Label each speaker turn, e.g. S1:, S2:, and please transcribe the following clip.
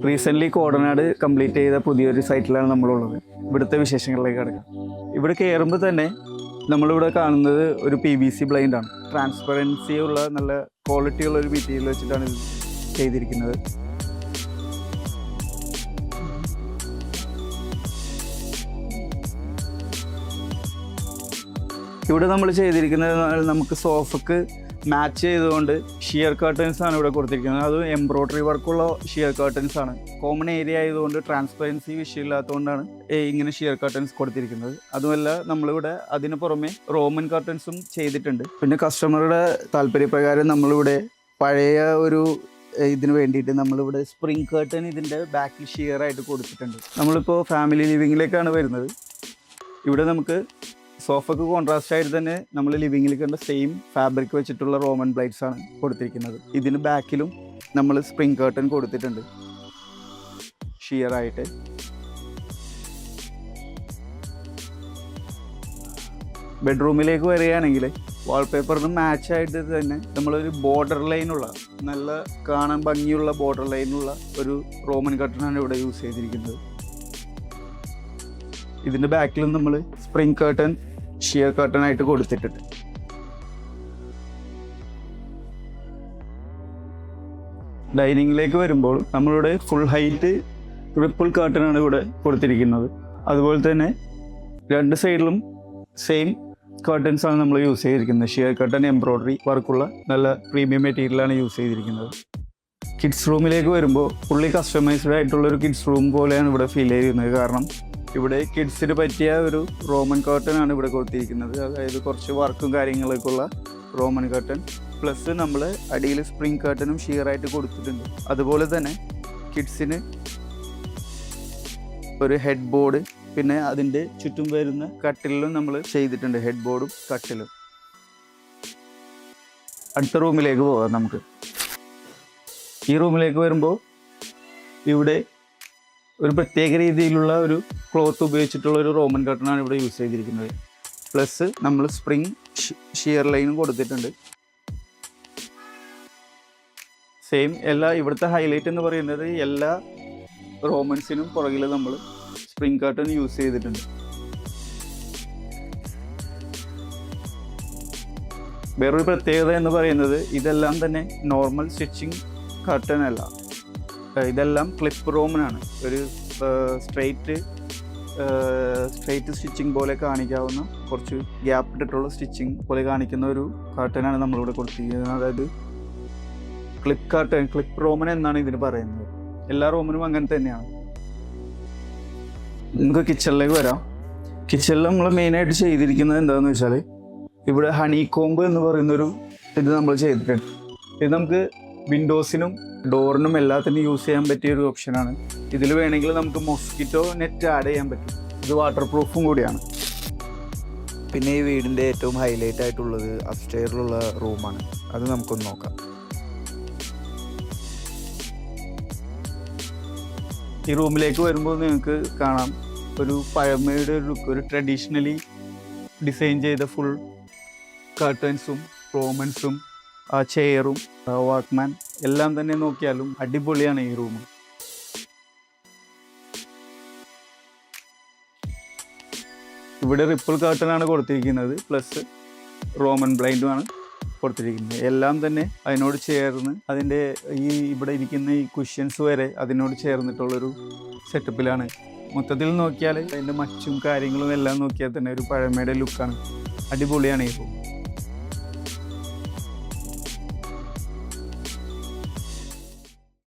S1: Recently Kodanad complete ചെയ്ത പുതിയൊരു സൈറ്റിലാണ് നമ്മളുള്ളത്. ഇവിടുത്തെ വിശേഷങ്ങളിലേക്ക് കിടക്കാം. ഇവിടെ കയറുമ്പോൾ തന്നെ നമ്മളിവിടെ കാണുന്നത് ഒരു PVC ബ്ലൈൻഡാണ്. ട്രാൻസ്പെറൻസി ഉള്ള നല്ല ക്വാളിറ്റി ഉള്ള ഒരു മെറ്റീരിയൽ വെച്ചിട്ടാണ് ഇത് ചെയ്തിരിക്കുന്നത്. ഇവിടെ നമ്മൾ ചെയ്തിരിക്കുന്നത് നമുക്ക് സോഫക്ക് മാച്ച് ചെയ്തുകൊണ്ട് ഷിയർ കർട്ടൻസ് ആണ് ഇവിടെ കൊടുത്തിരിക്കുന്നത്. അത് എംബ്രോയ്ഡറി വർക്കുള്ള ഷിയർ കർട്ടൻസ് ആണ്. കോമൺ ഏരിയ ആയതുകൊണ്ട് ട്രാൻസ്പെറൻസി വിഷയമില്ലാത്തതുകൊണ്ടാണ് ഇങ്ങനെ ഷിയർ കർട്ടൻസ് കൊടുത്തിരിക്കുന്നത്. അതുമല്ല നമ്മളിവിടെ അതിന് പുറമെ റോമൻ കർട്ടൻസും ചെയ്തിട്ടുണ്ട്. പിന്നെ കസ്റ്റമറുടെ താല്പര്യപ്രകാരം നമ്മളിവിടെ പഴയ ഒരു ഇതിന് വേണ്ടിയിട്ട് നമ്മളിവിടെ സ്പ്രിംഗ് കർട്ടൻ ഇതിൻ്റെ ബാക്കിൽ ഷിയർ ആയിട്ട് കൊടുത്തിട്ടുണ്ട്. നമ്മളിപ്പോൾ ഫാമിലി ലിവിങ്ങിലേക്കാണ് വരുന്നത്. ഇവിടെ നമുക്ക് സോഫക്ക് കോൺട്രാസ്റ്റ് ആയിട്ട് തന്നെ നമ്മൾ ലിവിങ്ങിൽ കണ്ട സെയിം ഫാബ്രിക് വെച്ചിട്ടുള്ള റോമൻ ബ്ലൈഡ്സ് ആണ് കൊടുത്തിരിക്കുന്നത്. ഇതിന് ബാക്കിലും നമ്മൾ സ്പ്രിംഗ് കർട്ടൻ കൊടുത്തിട്ടുണ്ട് ഷിയർ ആയിട്ട്. ബെഡ്റൂമിലേക്ക് വരികയാണെങ്കിൽ വാൾപേപ്പറിന് മാച്ചായിട്ട് തന്നെ നമ്മളൊരു ബോർഡർ ലൈനുള്ള നല്ല കാണാൻ ഭംഗിയുള്ള ബോർഡർ ലൈനുള്ള ഒരു റോമൻ കർട്ടനാണ് ഇവിടെ യൂസ് ചെയ്തിരിക്കുന്നത്. ഇതിൻ്റെ ബാക്കിലും നമ്മൾ സ്പ്രിംഗ് കർട്ടൻ ഷിയർ കർട്ടൻ ആയിട്ട് കൊടുത്തിട്ടുണ്ട്. ഡൈനിങ്ങിലേക്ക് വരുമ്പോൾ നമ്മളിവിടെ ഫുൾ ഹൈറ്റ് റിപ്പിൾ കർട്ടനാണ് ഇവിടെ കൊടുത്തിരിക്കുന്നത്. അതുപോലെ തന്നെ രണ്ട് സൈഡിലും സെയിം കർട്ടൻസ് ആണ് നമ്മൾ യൂസ് ചെയ്തിരിക്കുന്നത്. ഷിയർ കർട്ടൻ എംബ്രോയ്ഡറി വർക്കുള്ള നല്ല പ്രീമിയം മെറ്റീരിയലാണ് യൂസ് ചെയ്തിരിക്കുന്നത്. കിഡ്സ് റൂമിലേക്ക് വരുമ്പോൾ ഫുള്ളി കസ്റ്റമൈസ്ഡ് ആയിട്ടുള്ളൊരു കിഡ്സ് റൂം പോലെയാണ് ഇവിടെ ഫീൽ ചെയ്യുന്നത്. കാരണം ഇവിടെ കിഡ്സിന് പറ്റിയ ഒരു റോമൻ കർട്ടൻ ആണ് ഇവിടെ കൊടുത്തിരിക്കുന്നത്. അതായത് കുറച്ച് വർക്കും കാര്യങ്ങളൊക്കെ ഉള്ള റോമൻ കർട്ടൻ പ്ലസ് നമ്മൾ അടിയിൽ സ്പ്രിംഗ് കർട്ടനും ഷിയറായിട്ട് കൊടുത്തിട്ടുണ്ട്. അതുപോലെ തന്നെ കിഡ്സിന് ഒരു ഹെഡ് ബോർഡ് പിന്നെ അതിൻ്റെ ചുറ്റും വരുന്ന കട്ടിലും നമ്മൾ ചെയ്തിട്ടുണ്ട്. ഹെഡ് ബോർഡും കട്ടിലും. അടുത്ത റൂമിലേക്ക് പോകാം നമുക്ക്. ഈ റൂമിലേക്ക് വരുമ്പോൾ ഇവിടെ ഒരു പ്രത്യേക രീതിയിലുള്ള ഒരു ക്ലോത്ത് ഉപയോഗിച്ചിട്ടുള്ള ഒരു റോമൻ കർട്ടനാണ് ഇവിടെ യൂസ് ചെയ്തിരിക്കുന്നത്. പ്ലസ് നമ്മൾ സ്പ്രിംഗ് ഷിയർ ലൈനും കൊടുത്തിട്ടുണ്ട്. സെയിം എല്ലാ ഇവിടുത്തെ ഹൈലൈറ്റ് എന്ന് പറയുന്നത് എല്ലാ റോമൻസിനും പുറകിൽ നമ്മൾ സ്പ്രിംഗ് കർട്ടൻ യൂസ് ചെയ്തിട്ടുണ്ട്. വേറൊരു പ്രത്യേകത എന്ന് പറയുന്നത് ഇതെല്ലാം തന്നെ നോർമൽ സ്റ്റിച്ചിങ് കർട്ടൻ അല്ല. ഇതെല്ലാം ക്ലിപ്പ് റോമനാണ്. ഒരു സ്ട്രെയിറ്റ് സ്റ്റിച്ചിങ് പോലെ കാണിക്കാവുന്ന കുറച്ച് ഗ്യാപ്പ് ഇട്ടിട്ടുള്ള സ്റ്റിച്ചിങ് പോലെ കാണിക്കുന്ന ഒരു കർട്ടനാണ് നമ്മളിവിടെ കൊടുത്തിരിക്കുന്നത്. അതായത് ക്ലിപ്പ് കർട്ടൻ, ക്ലിപ്പ് റോമൻ എന്നാണ് ഇതിന് പറയുന്നത്. എല്ലാ റോമനും അങ്ങനെ തന്നെയാണ്. നമുക്ക് കിച്ചണിലേക്ക് വരാം. കിച്ചണിൽ നമ്മൾ മെയിനായിട്ട് ചെയ്തിരിക്കുന്നത് എന്താണെന്ന് വെച്ചാൽ ഇവിടെ ഹണി കോംബ് എന്ന് പറയുന്നൊരു ഇത് നമ്മൾ ചെയ്തിട്ടുണ്ട്. ഇത് നമുക്ക് വിൻഡോസിനും ഡോറിനും എല്ലാത്തിനും യൂസ് ചെയ്യാൻ പറ്റിയൊരു ഓപ്ഷനാണ്. ഇതിൽ വേണമെങ്കിൽ നമുക്ക് മോസ്കിറ്റോ നെറ്റ് ആഡ് ചെയ്യാൻ പറ്റും. ഇത് വാട്ടർ പ്രൂഫും കൂടിയാണ്.
S2: പിന്നെ ഈ വീടിൻ്റെ ഏറ്റവും ഹൈലൈറ്റ് ആയിട്ടുള്ളത് അപ്സ്റ്റെയറിലുള്ള റൂമാണ്. അത് നമുക്കൊന്ന് നോക്കാം.
S1: ഈ റൂമിലേക്ക് വരുമ്പോൾ നിങ്ങൾക്ക് കാണാം ഒരു പഴമയുടെ ഒരു ലുക്ക്, ഒരു ട്രഡീഷണലി ഡിസൈൻ ചെയ്ത ഫുൾ കർട്ടൻസും റോമൻസും ആ ചെയറും വാക്ക്മാൻ എല്ലാം തന്നെ നോക്കിയാലും അടിപൊളിയാണ് ഈ റൂം. ഇവിടെ റിപ്പിൾ കർട്ടനാണ് കൊടുത്തിരിക്കുന്നത്. പ്ലസ് റോമൻ ബ്ലൈൻഡുമാണ് കൊടുത്തിരിക്കുന്നത്. എല്ലാം തന്നെ അതിനോട് ചേർന്ന് അതിൻ്റെ ഇവിടെ ഇരിക്കുന്ന ഈ കുഷ്യൻസ് വരെ അതിനോട് ചേർന്നിട്ടുള്ളൊരു സെറ്റപ്പിലാണ്. മൊത്തത്തിൽ നോക്കിയാൽ അതിൻ്റെ മച്ചും കാര്യങ്ങളും എല്ലാം നോക്കിയാൽ തന്നെ ഒരു പഴമയുടെ ലുക്കാണ്. അടിപൊളിയാണ് ഈ റൂം.